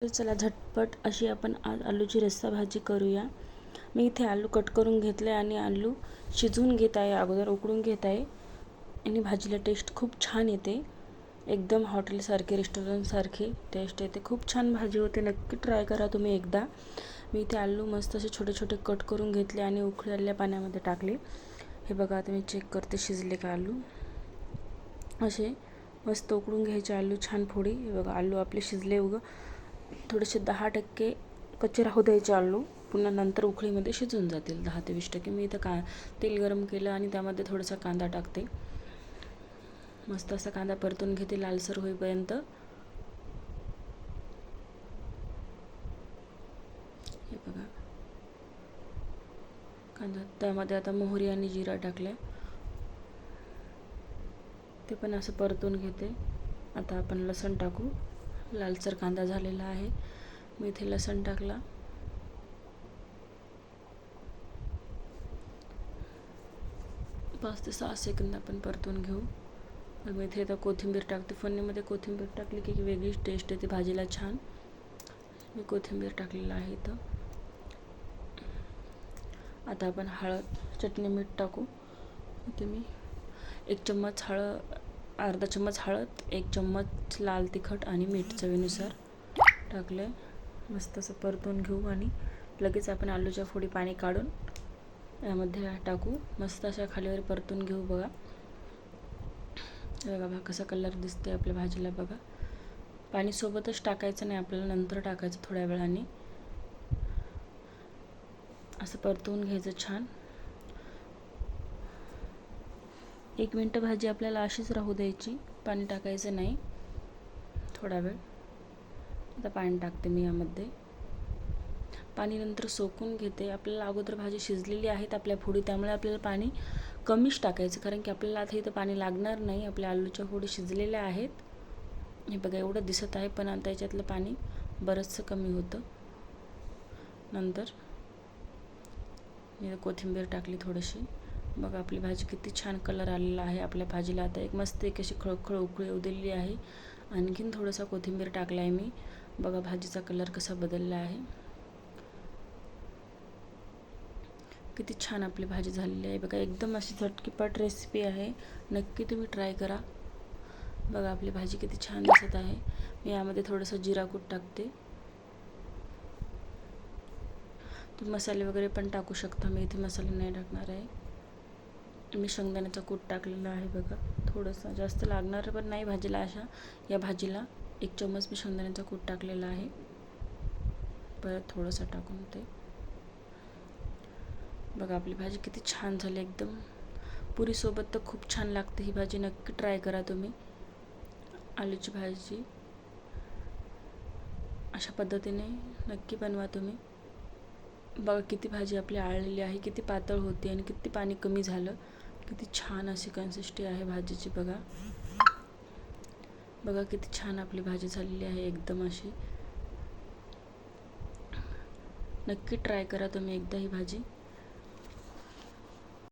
तर चला झटपट अशी आपण आज आलूची रस्सा भाजी करूया. मी इथे आलू कट करून घेतले आणि आलू शिजवून घेत आहे, अगोदर उकळून घेत आहे आणि भाजीला टेस्ट खूप छान येते. एकदम हॉटेलसारखी रेस्टॉरंटसारखी टेस्ट येते. खूप छान भाजी होते. नक्की ट्राय करा तुम्ही एकदा. मी इथे आलू मस्त असे छोटे छोटे कट करून घेतले आणि उकळलेल्या पाण्यामध्ये टाकले. हे बघा आता मी चेक करते शिजले का आलू. असे मस्त उकळून घ्यायचे आलू छान फोडी. हे बघा आलू आपले शिजले. थोडेसे 10% कच्चे राहू द्यायचे आलू, पुन्हा नंतर उकळीमध्ये शिजून जातील 10 ते 20%. मी इथं तेल गरम केलं आणि त्यामध्ये थोडासा कांदा टाकते. मस्त असा कांदा परतून घेते लालसर होईपर्यंत. हे बघा कांदा, त्यामध्ये आता मोहरी आणि जिरा टाकले, ते पण असं परतून घेते. आता आपण लसूण टाकू. लालसर कांदा झालेला आहे. मी इथे लसूण टाकला. पाच ते 6 सेकंद आपण परतून घेऊ. आणि मी इथे आता कोथिंबीर टाकते. फोडणीमध्ये कोथिंबीर टाकली की वेगळीच टेस्ट येते भाजीला छान. मी कोथिंबीर टाकलेलं आहे इथं. आता आपण हळद, चटणी, मीठ टाकू. इथे मी 1 चम्मच हळद, अर्धा चम्मच हळद, 1 चम्मच लाल तिखट आणि मीठ चवीनुसार टाकले. मस्त असं परतून घेऊ आणि लगेच आपण आलूच्या फोडी पाणी काढून यामध्ये टाकू. मस्त अशा खालीवर परतून घेऊ. बघा बघा कसा कलर दिसते आपल्या भाजीला. बघा पाणी सोबतच टाकायचं नाही आपल्याला, नंतर टाकायचं थोड्या वेळाने. असं परतवून घ्यायचं छान. 1 मिनिट भाजी आपल्याला अशीच राहू द्यायची, पाणी टाकायचं नाही थोडा वेळ. आता पाणी टाकते मी यामध्ये. पाणी नंतर सोकून घेते. आपल्याला अगोदर भाजी शिजलेली आहेत आपल्या फोडी, त्यामुळे आपल्याला पाणी कमीच टाकायचं, कारण की आपल्याला आता इथं पाणी लागणार नाही. आपल्या आलूच्या फोडी शिजलेल्या आहेत. हे बघा एवढं दिसत आहे, पण आता याच्यातलं पाणी बरंचसं कमी होतं. नंतर मी कोथिंबीर टाकली थोडीशी. बघा आपली भाजी किती छान कलर आलेला आहे आपल्या भाजीला. आता एक मस्त एक अशी खळखळ उकळी येऊ दिलेली आहे. आणखीन थोडासा कोथिंबीर टाकला आहे मी. बघा भाजीचा कलर कसा बदलला आहे. किती छान आपली भाजी झालेली आहे. बघा एकदम अशी झटकीपट रेसिपी आहे. नक्की तुम्ही ट्राय करा. बघा आपली भाजी किती छान दिसत आहे. मी यामध्ये थोडंसं जिरा कूट टाकते. तुम्ही मसाले वगैरे पण टाकू शकता. मी इथे मसाले नाही टाकणार आहे. मी शेंगदाण्याचा कूट टाकलेला आहे. बघा थोडंसं, जास्त लागणार पण नाही भाजीला. अशा या भाजीला 1 चम्मच मी शेंगदाण्याचा कूट टाकलेला आहे. परत थोडंसं टाकून ते. बघा आपली भाजी किती छान झाली. एकदम पुरीसोबत तर खूप छान लागते ही भाजी. नक्की ट्राय करा तुम्ही. आलूची भाजी अशा पद्धतीने नक्की बनवा तुम्ही. बघा किती भाजी आपली आळलेली आहे, किती पातळ होती आणि किती पाणी कमी झालं. किती छान अशी कन्सिस्टन्सी आहे भाजीची. बघा बघा किती छान आपली भाजी झालेली आहे एकदम अशी. नक्की ट्राय करा तुम्ही एकदा ही भाजी.